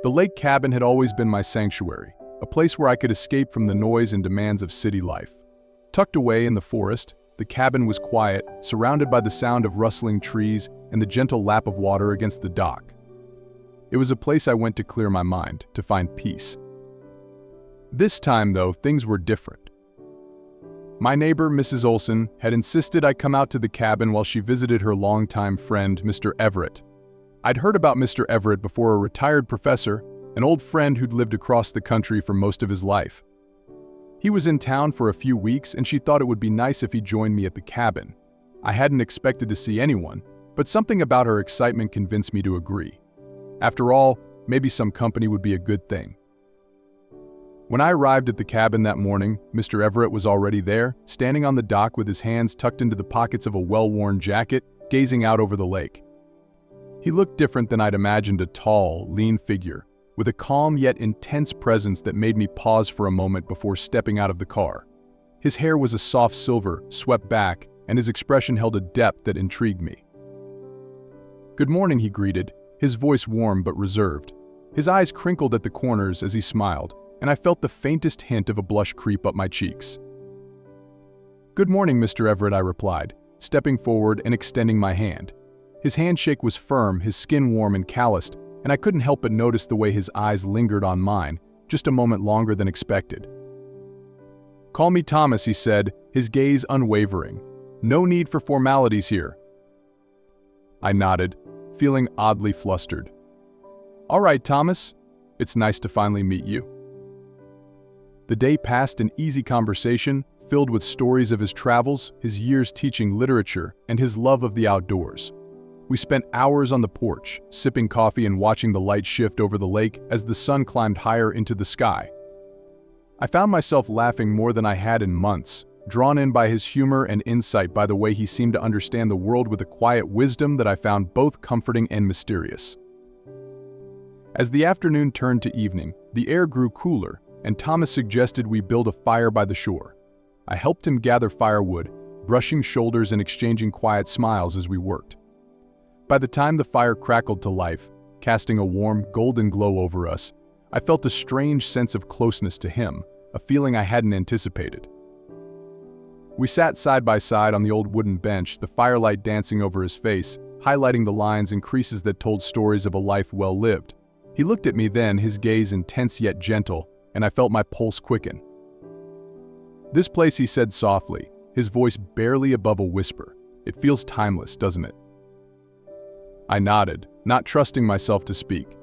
The lake cabin had always been my sanctuary, a place where I could escape from the noise and demands of city life. Tucked away in the forest, the cabin was quiet, surrounded by the sound of rustling trees and the gentle lap of water against the dock. It was a place I went to clear my mind, to find peace. This time, though, things were different. My neighbor, Mrs. Olson, had insisted I come out to the cabin while she visited her longtime friend, Mr. Everett. I'd heard about Mr. Everett before, a retired professor, an old friend who'd lived across the country for most of his life. He was in town for a few weeks, and she thought it would be nice if he joined me at the cabin. I hadn't expected to see anyone, but something about her excitement convinced me to agree. After all, maybe some company would be a good thing. When I arrived at the cabin that morning, Mr. Everett was already there, standing on the dock with his hands tucked into the pockets of a well-worn jacket, gazing out over the lake. He looked different than I'd imagined, a tall, lean figure, with a calm yet intense presence that made me pause for a moment before stepping out of the car. His hair was a soft silver, swept back, and his expression held a depth that intrigued me. "Good morning," he greeted, his voice warm but reserved. His eyes crinkled at the corners as he smiled, and I felt the faintest hint of a blush creep up my cheeks. "Good morning, Mr. Everett," I replied, stepping forward and extending my hand. His handshake was firm, his skin warm and calloused, and I couldn't help but notice the way his eyes lingered on mine, just a moment longer than expected. "Call me Thomas," he said, his gaze unwavering. "No need for formalities here." I nodded, feeling oddly flustered. "All right, Thomas. It's nice to finally meet you." The day passed in easy conversation, filled with stories of his travels, his years teaching literature, and his love of the outdoors. We spent hours on the porch, sipping coffee and watching the light shift over the lake as the sun climbed higher into the sky. I found myself laughing more than I had in months, drawn in by his humor and insight, by the way he seemed to understand the world with a quiet wisdom that I found both comforting and mysterious. As the afternoon turned to evening, the air grew cooler, and Thomas suggested we build a fire by the shore. I helped him gather firewood, brushing shoulders and exchanging quiet smiles as we worked. By the time the fire crackled to life, casting a warm, golden glow over us, I felt a strange sense of closeness to him, a feeling I hadn't anticipated. We sat side by side on the old wooden bench, the firelight dancing over his face, highlighting the lines and creases that told stories of a life well lived. He looked at me then, his gaze intense yet gentle, and I felt my pulse quicken. "This place," he said softly, his voice barely above a whisper. "It feels timeless, doesn't it?" I nodded, not trusting myself to speak.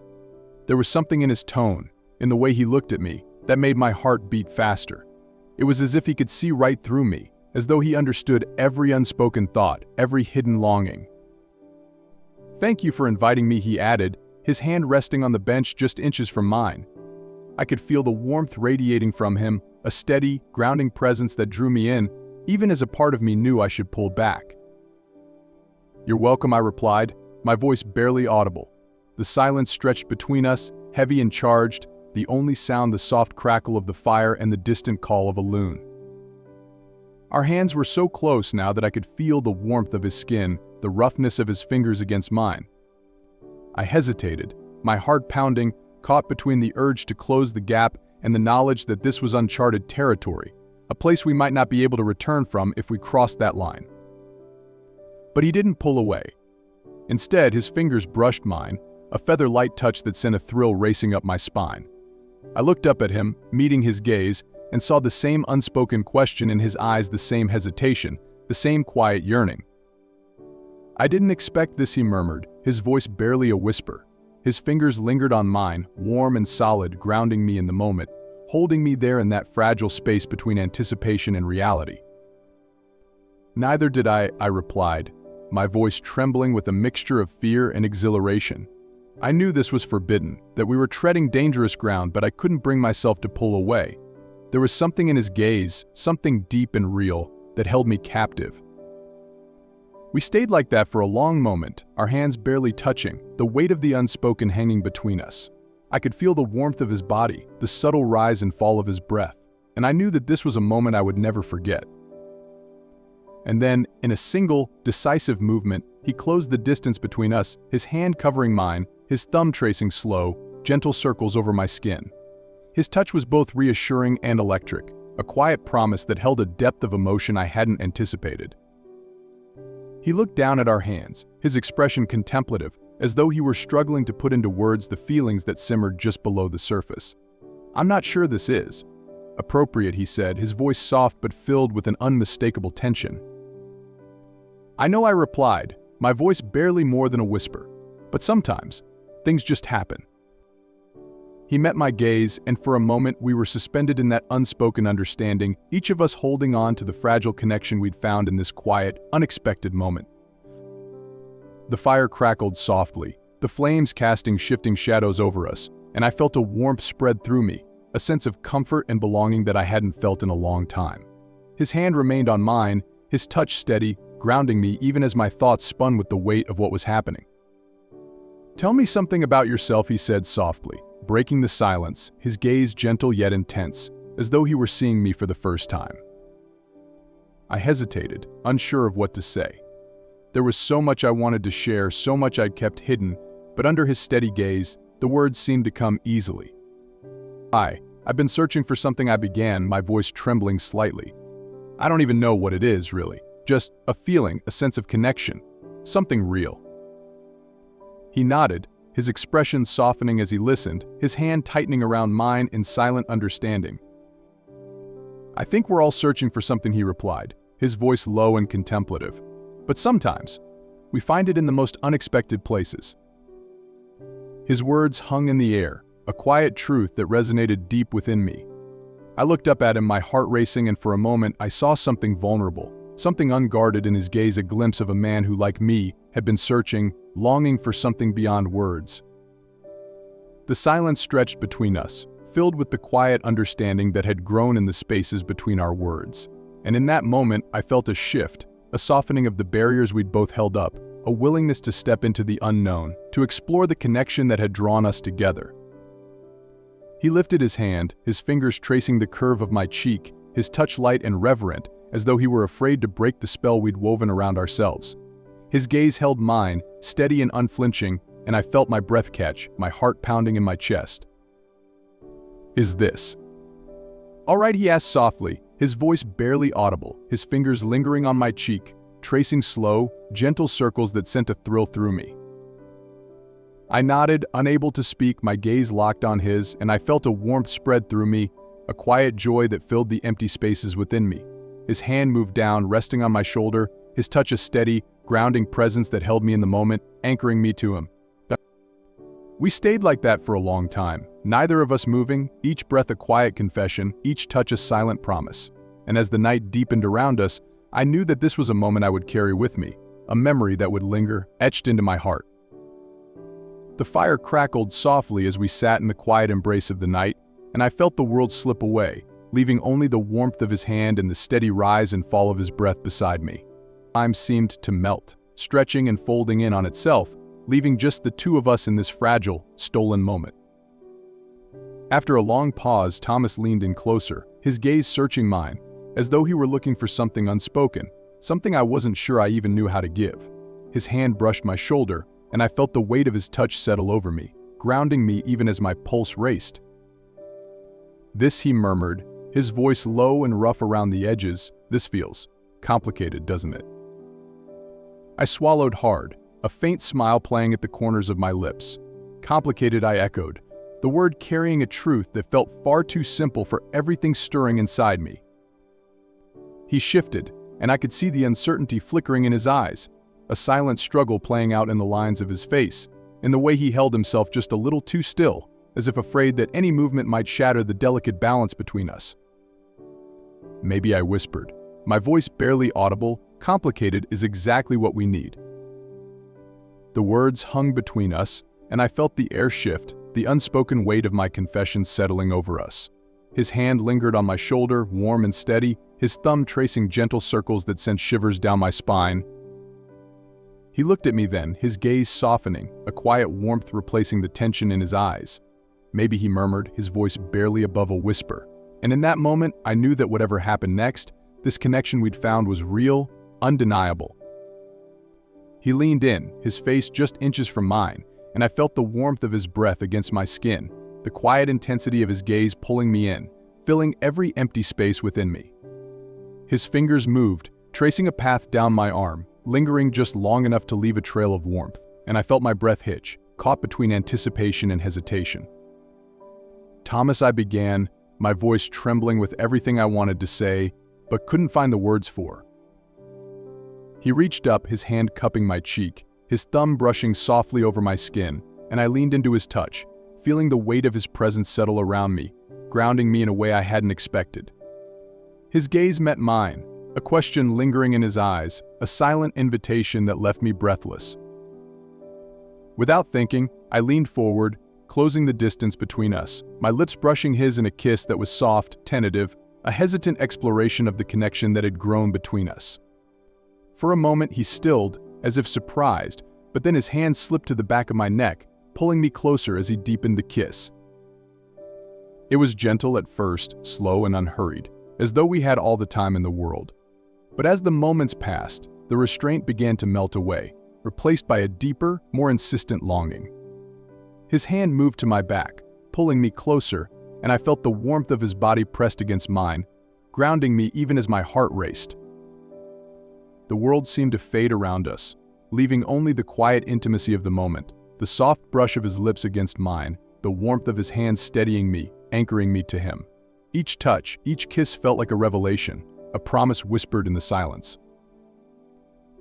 There was something in his tone, in the way he looked at me, that made my heart beat faster. It was as if he could see right through me, as though he understood every unspoken thought, every hidden longing. "Thank you for inviting me," he added, his hand resting on the bench just inches from mine. I could feel the warmth radiating from him, a steady, grounding presence that drew me in, even as a part of me knew I should pull back. "You're welcome," I replied, my voice barely audible. The silence stretched between us, heavy and charged, the only sound the soft crackle of the fire and the distant call of a loon. Our hands were so close now that I could feel the warmth of his skin, the roughness of his fingers against mine. I hesitated, my heart pounding, caught between the urge to close the gap and the knowledge that this was uncharted territory, a place we might not be able to return from if we crossed that line. But he didn't pull away. Instead, his fingers brushed mine, a feather-light touch that sent a thrill racing up my spine. I looked up at him, meeting his gaze, and saw the same unspoken question in his eyes, the same hesitation, the same quiet yearning. "I didn't expect this," he murmured, his voice barely a whisper. His fingers lingered on mine, warm and solid, grounding me in the moment, holding me there in that fragile space between anticipation and reality. "Neither did I," I replied, my voice trembling with a mixture of fear and exhilaration. I knew this was forbidden, that we were treading dangerous ground, but I couldn't bring myself to pull away. There was something in his gaze, something deep and real, that held me captive. We stayed like that for a long moment, our hands barely touching, the weight of the unspoken hanging between us. I could feel the warmth of his body, the subtle rise and fall of his breath, and I knew that this was a moment I would never forget. And then, in a single, decisive movement, he closed the distance between us, his hand covering mine, his thumb tracing slow, gentle circles over my skin. His touch was both reassuring and electric, a quiet promise that held a depth of emotion I hadn't anticipated. He looked down at our hands, his expression contemplative, as though he were struggling to put into words the feelings that simmered just below the surface. "I'm not sure this is appropriate," he said, his voice soft but filled with an unmistakable tension. "I know," I replied, my voice barely more than a whisper. "But sometimes, things just happen." He met my gaze, and for a moment we were suspended in that unspoken understanding, each of us holding on to the fragile connection we'd found in this quiet, unexpected moment. The fire crackled softly, the flames casting shifting shadows over us, and I felt a warmth spread through me, a sense of comfort and belonging that I hadn't felt in a long time. His hand remained on mine, his touch steady, grounding me even as my thoughts spun with the weight of what was happening. "Tell me something about yourself," he said softly, breaking the silence, his gaze gentle yet intense, as though he were seeing me for the first time. I hesitated, unsure of what to say. There was so much I wanted to share, so much I'd kept hidden, but under his steady gaze, the words seemed to come easily. I've been searching for something," I began, my voice trembling slightly. "I don't even know what it is, really. Just a feeling, a sense of connection. Something real." He nodded, his expression softening as he listened, his hand tightening around mine in silent understanding. "I think we're all searching for something," he replied, his voice low and contemplative. "But sometimes, we find it in the most unexpected places." His words hung in the air, a quiet truth that resonated deep within me. I looked up at him, my heart racing, and for a moment I saw something vulnerable, something unguarded in his gaze, a glimpse of a man who, like me, had been searching, longing for something beyond words. The silence stretched between us, filled with the quiet understanding that had grown in the spaces between our words. And in that moment, I felt a shift, a softening of the barriers we'd both held up, a willingness to step into the unknown, to explore the connection that had drawn us together. He lifted his hand, his fingers tracing the curve of my cheek, his touch light and reverent, as though he were afraid to break the spell we'd woven around ourselves. His gaze held mine, steady and unflinching, and I felt my breath catch, my heart pounding in my chest. "Is this all right?" he asked softly, his voice barely audible, his fingers lingering on my cheek, tracing slow, gentle circles that sent a thrill through me. I nodded, unable to speak, my gaze locked on his, and I felt a warmth spread through me, a quiet joy that filled the empty spaces within me. His hand moved down, resting on my shoulder, his touch a steady, grounding presence that held me in the moment, anchoring me to him. We stayed like that for a long time, neither of us moving, each breath a quiet confession, each touch a silent promise. And as the night deepened around us, I knew that this was a moment I would carry with me, a memory that would linger, etched into my heart. The fire crackled softly as we sat in the quiet embrace of the night, and I felt the world slip away, leaving only the warmth of his hand and the steady rise and fall of his breath beside me. Time seemed to melt, stretching and folding in on itself, leaving just the two of us in this fragile, stolen moment. After a long pause, Thomas leaned in closer, his gaze searching mine, as though he were looking for something unspoken, something I wasn't sure I even knew how to give. His hand brushed my shoulder, and I felt the weight of his touch settle over me, grounding me even as my pulse raced. "This," he murmured, his voice low and rough around the edges, "this feels complicated, doesn't it?" I swallowed hard, a faint smile playing at the corners of my lips. "Complicated," I echoed, the word carrying a truth that felt far too simple for everything stirring inside me. He shifted, and I could see the uncertainty flickering in his eyes, a silent struggle playing out in the lines of his face, in the way he held himself just a little too still, as if afraid that any movement might shatter the delicate balance between us. "Maybe," I whispered, my voice barely audible, "complicated is exactly what we need." The words hung between us, and I felt the air shift, the unspoken weight of my confession settling over us. His hand lingered on my shoulder, warm and steady, his thumb tracing gentle circles that sent shivers down my spine. He looked at me then, his gaze softening, a quiet warmth replacing the tension in his eyes. "Maybe," he murmured, his voice barely above a whisper. And in that moment, I knew that whatever happened next, this connection we'd found was real, undeniable. He leaned in, his face just inches from mine, and I felt the warmth of his breath against my skin, the quiet intensity of his gaze pulling me in, filling every empty space within me. His fingers moved, tracing a path down my arm, lingering just long enough to leave a trail of warmth, and I felt my breath hitch, caught between anticipation and hesitation. "Thomas," I began, my voice trembling with everything I wanted to say, but couldn't find the words for. He reached up, his hand cupping my cheek, his thumb brushing softly over my skin, and I leaned into his touch, feeling the weight of his presence settle around me, grounding me in a way I hadn't expected. His gaze met mine, a question lingering in his eyes, a silent invitation that left me breathless. Without thinking, I leaned forward, closing the distance between us, my lips brushing his in a kiss that was soft, tentative, a hesitant exploration of the connection that had grown between us. For a moment he stilled, as if surprised, but then his hand slipped to the back of my neck, pulling me closer as he deepened the kiss. It was gentle at first, slow and unhurried, as though we had all the time in the world. But as the moments passed, the restraint began to melt away, replaced by a deeper, more insistent longing. His hand moved to my back, pulling me closer, and I felt the warmth of his body pressed against mine, grounding me even as my heart raced. The world seemed to fade around us, leaving only the quiet intimacy of the moment, the soft brush of his lips against mine, the warmth of his hand steadying me, anchoring me to him. Each touch, each kiss felt like a revelation, a promise whispered in the silence.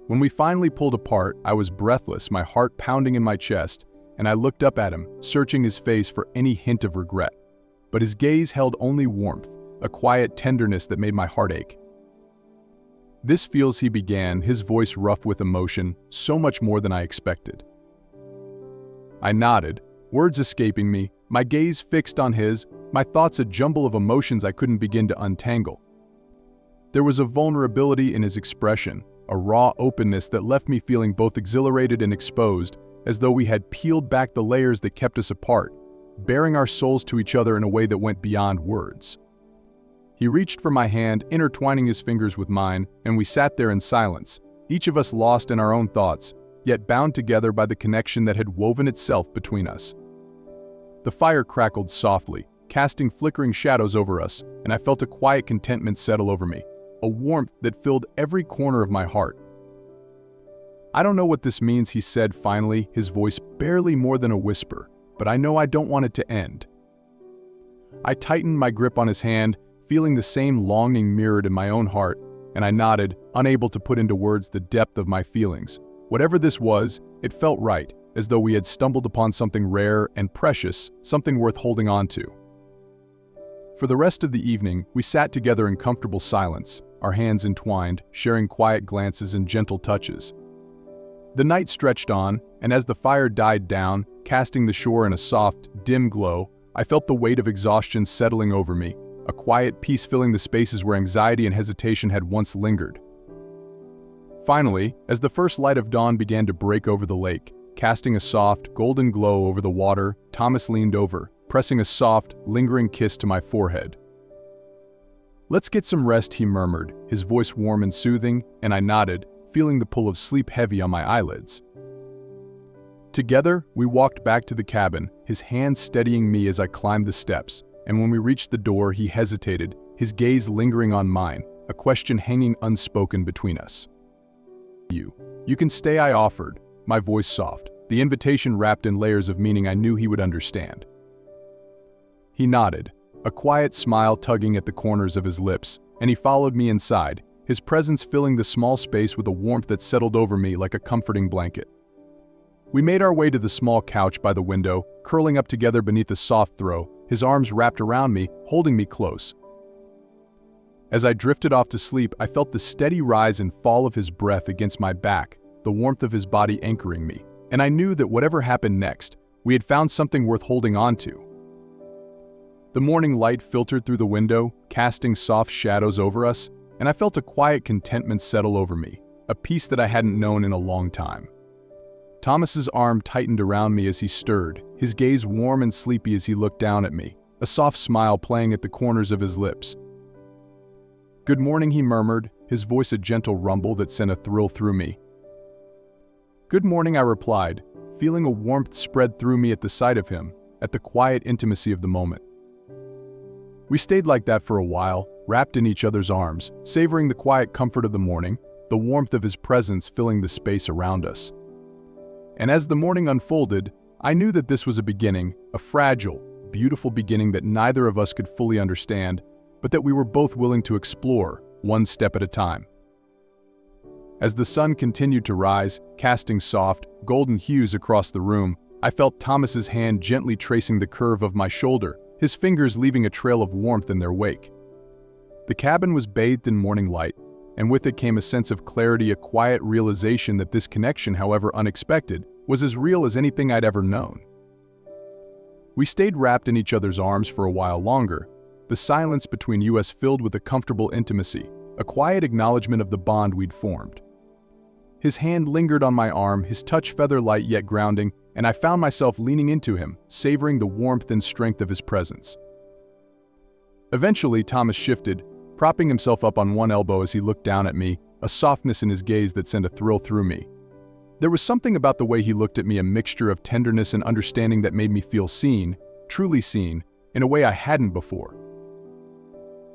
When we finally pulled apart, I was breathless, my heart pounding in my chest, and I looked up at him, searching his face for any hint of regret. But his gaze held only warmth, a quiet tenderness that made my heart ache. "This feels," he began, his voice rough with emotion, "so much more than I expected." I nodded, words escaping me, my gaze fixed on his, my thoughts a jumble of emotions I couldn't begin to untangle. There was a vulnerability in his expression, a raw openness that left me feeling both exhilarated and exposed, as though we had peeled back the layers that kept us apart, baring our souls to each other in a way that went beyond words. He reached for my hand, intertwining his fingers with mine, and we sat there in silence, each of us lost in our own thoughts, yet bound together by the connection that had woven itself between us. The fire crackled softly, casting flickering shadows over us, and I felt a quiet contentment settle over me, a warmth that filled every corner of my heart. "I don't know what this means," he said finally, his voice barely more than a whisper, "but I know I don't want it to end." I tightened my grip on his hand, feeling the same longing mirrored in my own heart, and I nodded, unable to put into words the depth of my feelings. Whatever this was, it felt right, as though we had stumbled upon something rare and precious, something worth holding on to. For the rest of the evening, we sat together in comfortable silence, our hands entwined, sharing quiet glances and gentle touches. The night stretched on, and as the fire died down, casting the shore in a soft, dim glow, I felt the weight of exhaustion settling over me, a quiet peace filling the spaces where anxiety and hesitation had once lingered. Finally, as the first light of dawn began to break over the lake, casting a soft, golden glow over the water, Thomas leaned over, pressing a soft, lingering kiss to my forehead. "Let's get some rest," he murmured, his voice warm and soothing, and I nodded, feeling the pull of sleep heavy on my eyelids. Together, we walked back to the cabin, his hand steadying me as I climbed the steps, and when we reached the door, he hesitated, his gaze lingering on mine, a question hanging unspoken between us. You can stay," I offered, my voice soft, the invitation wrapped in layers of meaning I knew he would understand. He nodded, a quiet smile tugging at the corners of his lips, and he followed me inside, his presence filling the small space with a warmth that settled over me like a comforting blanket. We made our way to the small couch by the window, curling up together beneath a soft throw, his arms wrapped around me, holding me close. As I drifted off to sleep, I felt the steady rise and fall of his breath against my back, the warmth of his body anchoring me, and I knew that whatever happened next, we had found something worth holding on to. The morning light filtered through the window, casting soft shadows over us, and I felt a quiet contentment settle over me, a peace that I hadn't known in a long time. Thomas's arm tightened around me as he stirred, his gaze warm and sleepy as he looked down at me, a soft smile playing at the corners of his lips. "Good morning," he murmured, his voice a gentle rumble that sent a thrill through me. "Good morning," I replied, feeling a warmth spread through me at the sight of him, at the quiet intimacy of the moment. We stayed like that for a while, wrapped in each other's arms, savoring the quiet comfort of the morning, the warmth of his presence filling the space around us. And as the morning unfolded, I knew that this was a beginning, a fragile, beautiful beginning that neither of us could fully understand, but that we were both willing to explore, one step at a time. As the sun continued to rise, casting soft, golden hues across the room, I felt Thomas's hand gently tracing the curve of my shoulder, his fingers leaving a trail of warmth in their wake. The cabin was bathed in morning light, and with it came a sense of clarity, a quiet realization that this connection, however unexpected, was as real as anything I'd ever known. We stayed wrapped in each other's arms for a while longer, the silence between us filled with a comfortable intimacy, a quiet acknowledgement of the bond we'd formed. His hand lingered on my arm, his touch feather-light yet grounding, and I found myself leaning into him, savoring the warmth and strength of his presence. Eventually, Thomas shifted, propping himself up on one elbow as he looked down at me, a softness in his gaze that sent a thrill through me. There was something about the way he looked at me, a mixture of tenderness and understanding that made me feel seen, truly seen, in a way I hadn't before.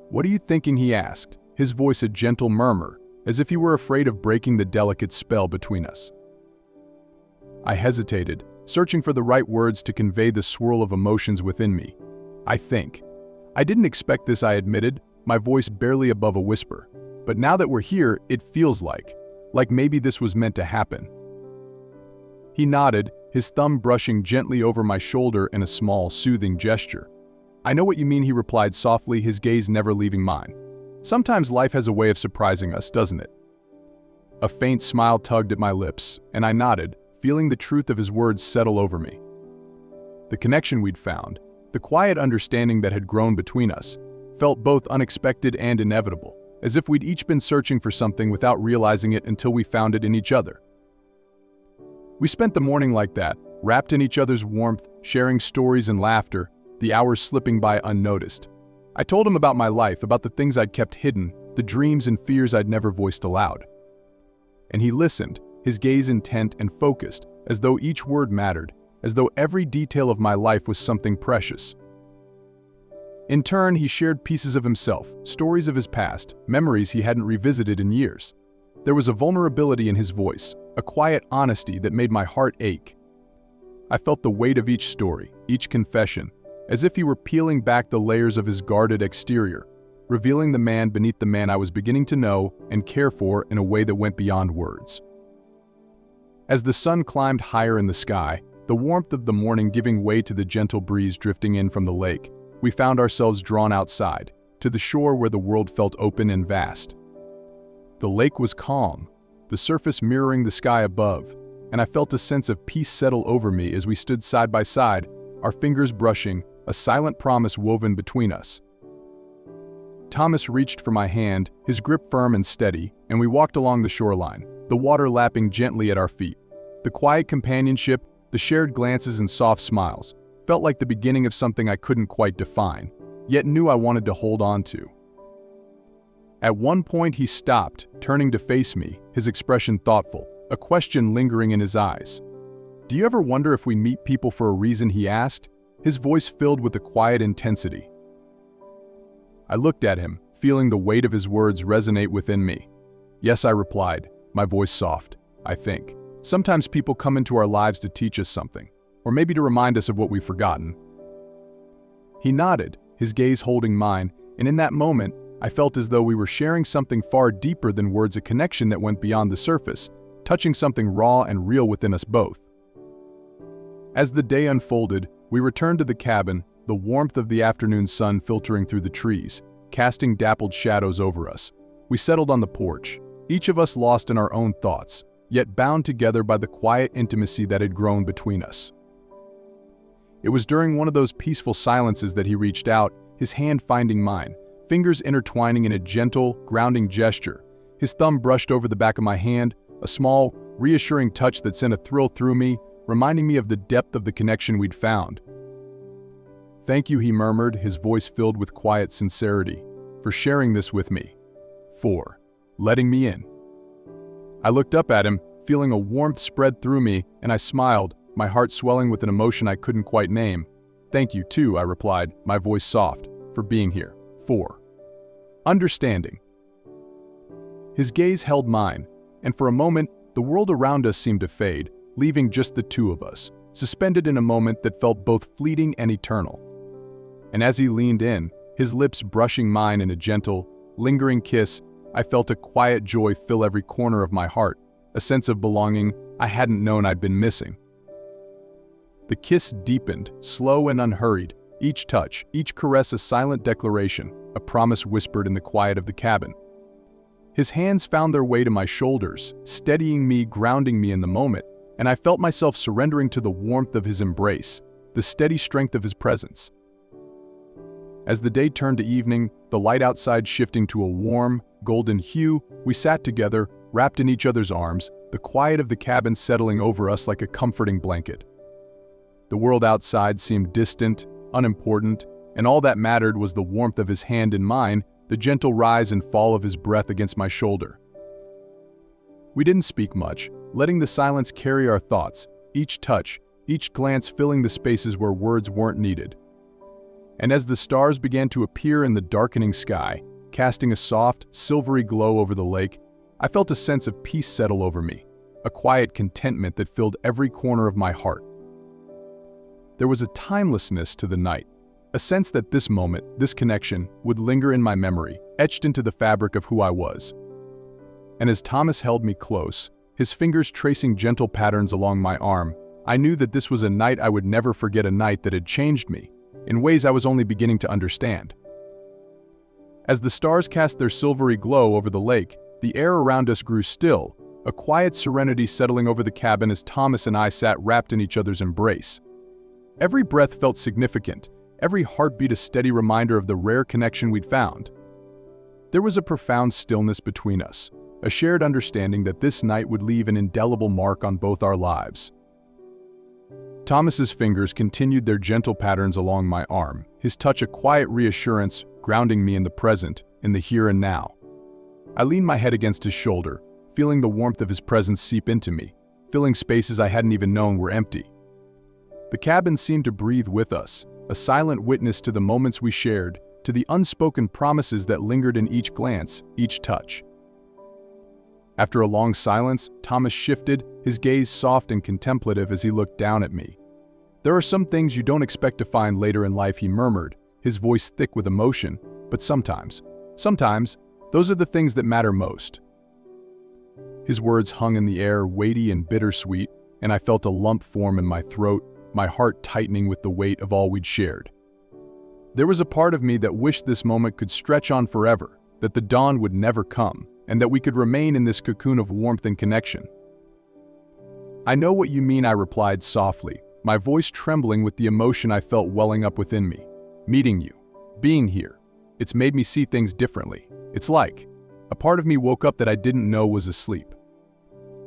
"What are you thinking?" he asked, his voice a gentle murmur, as if he were afraid of breaking the delicate spell between us. I hesitated, searching for the right words to convey the swirl of emotions within me. "I think." I didn't expect this, I admitted, my voice barely above a whisper. But now that we're here, it feels like maybe this was meant to happen. He nodded, his thumb brushing gently over my shoulder in a small, soothing gesture. "I know what you mean," he replied softly, his gaze never leaving mine. "Sometimes life has a way of surprising us, doesn't it?" A faint smile tugged at my lips, and I nodded, feeling the truth of his words settle over me. The connection we'd found, the quiet understanding that had grown between us, felt both unexpected and inevitable, as if we'd each been searching for something without realizing it until we found it in each other. We spent the morning like that, wrapped in each other's warmth, sharing stories and laughter, the hours slipping by unnoticed. I told him about my life, about the things I'd kept hidden, the dreams and fears I'd never voiced aloud. And he listened, his gaze intent and focused, as though each word mattered, as though every detail of my life was something precious. In turn, he shared pieces of himself, stories of his past, memories he hadn't revisited in years. There was a vulnerability in his voice, a quiet honesty that made my heart ache. I felt the weight of each story, each confession, as if he were peeling back the layers of his guarded exterior, revealing the man beneath the man I was beginning to know and care for in a way that went beyond words. As the sun climbed higher in the sky, the warmth of the morning giving way to the gentle breeze drifting in from the lake, we found ourselves drawn outside, to the shore where the world felt open and vast. The lake was calm, the surface mirroring the sky above, and I felt a sense of peace settle over me as we stood side by side, our fingers brushing, a silent promise woven between us. Thomas reached for my hand, his grip firm and steady, and we walked along the shoreline, the water lapping gently at our feet. The quiet companionship, the shared glances and soft smiles, felt like the beginning of something I couldn't quite define, yet knew I wanted to hold on to. At one point he stopped, turning to face me, his expression thoughtful, a question lingering in his eyes. "Do you ever wonder if we meet people for a reason?" he asked, his voice filled with a quiet intensity. I looked at him, feeling the weight of his words resonate within me. "Yes," I replied, my voice soft. "I think. Sometimes people come into our lives to teach us something, or maybe to remind us of what we've forgotten." He nodded, his gaze holding mine, and in that moment, I felt as though we were sharing something far deeper than words, a connection that went beyond the surface, touching something raw and real within us both. As the day unfolded, we returned to the cabin, the warmth of the afternoon sun filtering through the trees, casting dappled shadows over us. We settled on the porch, each of us lost in our own thoughts, yet bound together by the quiet intimacy that had grown between us. It was during one of those peaceful silences that he reached out, his hand finding mine, fingers intertwining in a gentle, grounding gesture. His thumb brushed over the back of my hand, a small, reassuring touch that sent a thrill through me, reminding me of the depth of the connection we'd found. "Thank you," he murmured, his voice filled with quiet sincerity, "for sharing this with me. For letting me in." I looked up at him, feeling a warmth spread through me, and I smiled, my heart swelling with an emotion I couldn't quite name. "Thank you, too," I replied, my voice soft, "for being here. For understanding." His gaze held mine, and for a moment, the world around us seemed to fade, leaving just the two of us, suspended in a moment that felt both fleeting and eternal. And as he leaned in, his lips brushing mine in a gentle, lingering kiss, I felt a quiet joy fill every corner of my heart, a sense of belonging I hadn't known I'd been missing. The kiss deepened, slow and unhurried, each touch, each caress a silent declaration, a promise whispered in the quiet of the cabin. His hands found their way to my shoulders, steadying me, grounding me in the moment, and I felt myself surrendering to the warmth of his embrace, the steady strength of his presence. As the day turned to evening, the light outside shifting to a warm, golden hue, we sat together, wrapped in each other's arms, the quiet of the cabin settling over us like a comforting blanket. The world outside seemed distant, unimportant, and all that mattered was the warmth of his hand in mine, the gentle rise and fall of his breath against my shoulder. We didn't speak much, letting the silence carry our thoughts, each touch, each glance filling the spaces where words weren't needed. And as the stars began to appear in the darkening sky, casting a soft, silvery glow over the lake, I felt a sense of peace settle over me, a quiet contentment that filled every corner of my heart. There was a timelessness to the night, a sense that this moment, this connection, would linger in my memory, etched into the fabric of who I was. And as Thomas held me close, his fingers tracing gentle patterns along my arm, I knew that this was a night I would never forget, a night that had changed me, in ways I was only beginning to understand. As the stars cast their silvery glow over the lake, the air around us grew still, a quiet serenity settling over the cabin as Thomas and I sat wrapped in each other's embrace. Every breath felt significant, every heartbeat a steady reminder of the rare connection we'd found. There was a profound stillness between us, a shared understanding that this night would leave an indelible mark on both our lives. Thomas's fingers continued their gentle patterns along my arm, his touch a quiet reassurance, grounding me in the present, in the here and now. I leaned my head against his shoulder, feeling the warmth of his presence seep into me, filling spaces I hadn't even known were empty. The cabin seemed to breathe with us, a silent witness to the moments we shared, to the unspoken promises that lingered in each glance, each touch. After a long silence, Thomas shifted, his gaze soft and contemplative as he looked down at me. "There are some things you don't expect to find later in life," he murmured, his voice thick with emotion, "but sometimes, those are the things that matter most." His words hung in the air, weighty and bittersweet, and I felt a lump form in my throat, my heart tightening with the weight of all we'd shared. There was a part of me that wished this moment could stretch on forever, that the dawn would never come, and that we could remain in this cocoon of warmth and connection. "I know what you mean," I replied softly, my voice trembling with the emotion I felt welling up within me. "Meeting you, being here, it's made me see things differently. It's like a part of me woke up that I didn't know was asleep."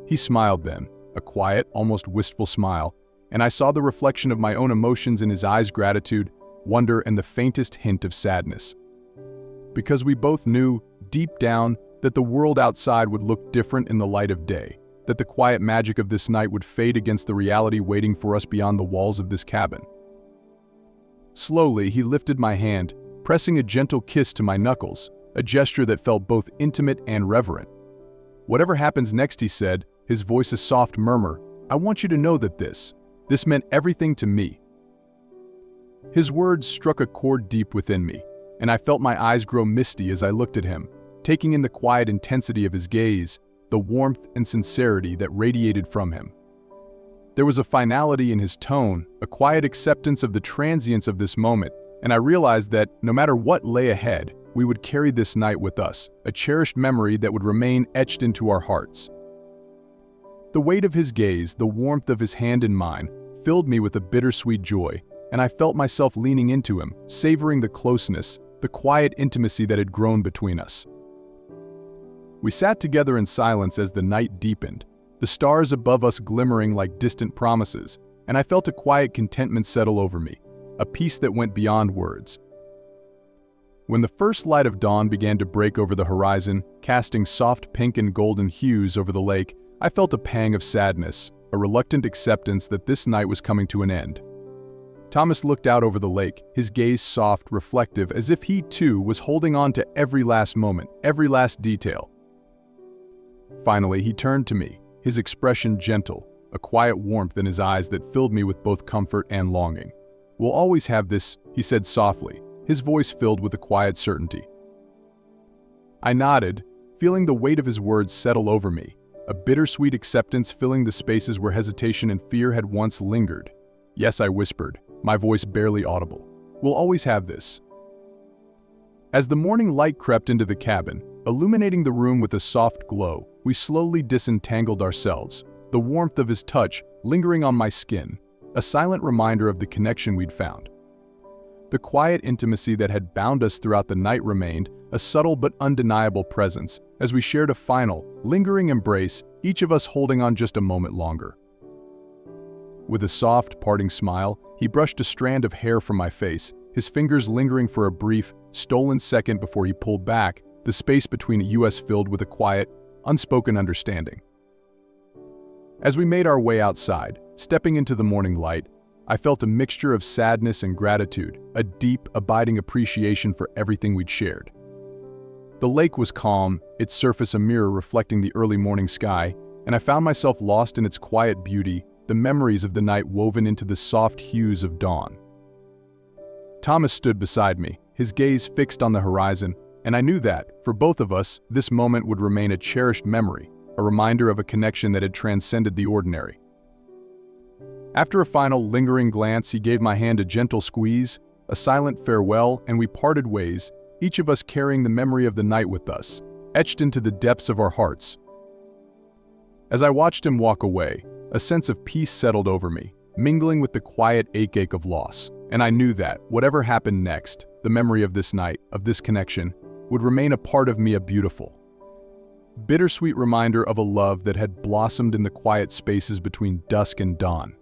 He smiled then, a quiet, almost wistful smile, and I saw the reflection of my own emotions in his eyes: gratitude, wonder, and the faintest hint of sadness. Because we both knew, deep down, that the world outside would look different in the light of day, that the quiet magic of this night would fade against the reality waiting for us beyond the walls of this cabin. Slowly, he lifted my hand, pressing a gentle kiss to my knuckles, a gesture that felt both intimate and reverent. "Whatever happens next," he said, his voice a soft murmur, "I want you to know that this meant everything to me." His words struck a chord deep within me, and I felt my eyes grow misty as I looked at him, taking in the quiet intensity of his gaze, the warmth and sincerity that radiated from him. There was a finality in his tone, a quiet acceptance of the transience of this moment, and I realized that, no matter what lay ahead, we would carry this night with us, a cherished memory that would remain etched into our hearts. The weight of his gaze, the warmth of his hand in mine, filled me with a bittersweet joy, and I felt myself leaning into him, savoring the closeness, the quiet intimacy that had grown between us. We sat together in silence as the night deepened, the stars above us glimmering like distant promises, and I felt a quiet contentment settle over me, a peace that went beyond words. When the first light of dawn began to break over the horizon, casting soft pink and golden hues over the lake, I felt a pang of sadness, a reluctant acceptance that this night was coming to an end. Thomas looked out over the lake, his gaze soft, reflective, as if he too was holding on to every last moment, every last detail. Finally, he turned to me, his expression gentle, a quiet warmth in his eyes that filled me with both comfort and longing. "We'll always have this," he said softly, his voice filled with a quiet certainty. I nodded, feeling the weight of his words settle over me, a bittersweet acceptance filling the spaces where hesitation and fear had once lingered. "Yes," I whispered, my voice barely audible. "We'll always have this." As the morning light crept into the cabin, illuminating the room with a soft glow, we slowly disentangled ourselves, the warmth of his touch lingering on my skin, a silent reminder of the connection we'd found. The quiet intimacy that had bound us throughout the night remained, a subtle but undeniable presence, as we shared a final, lingering embrace, each of us holding on just a moment longer. With a soft, parting smile, he brushed a strand of hair from my face, his fingers lingering for a brief, stolen second before he pulled back, the space between us filled with a quiet, unspoken understanding. As we made our way outside, stepping into the morning light, I felt a mixture of sadness and gratitude, a deep, abiding appreciation for everything we'd shared. The lake was calm, its surface a mirror reflecting the early morning sky, and I found myself lost in its quiet beauty, the memories of the night woven into the soft hues of dawn. Thomas stood beside me, his gaze fixed on the horizon, and I knew that, for both of us, this moment would remain a cherished memory, a reminder of a connection that had transcended the ordinary. After a final lingering glance, he gave my hand a gentle squeeze, a silent farewell, and we parted ways, each of us carrying the memory of the night with us, etched into the depths of our hearts. As I watched him walk away, a sense of peace settled over me, mingling with the quiet ache of loss, and I knew that, whatever happened next, the memory of this night, of this connection, would remain a part of me, a beautiful, bittersweet reminder of a love that had blossomed in the quiet spaces between dusk and dawn.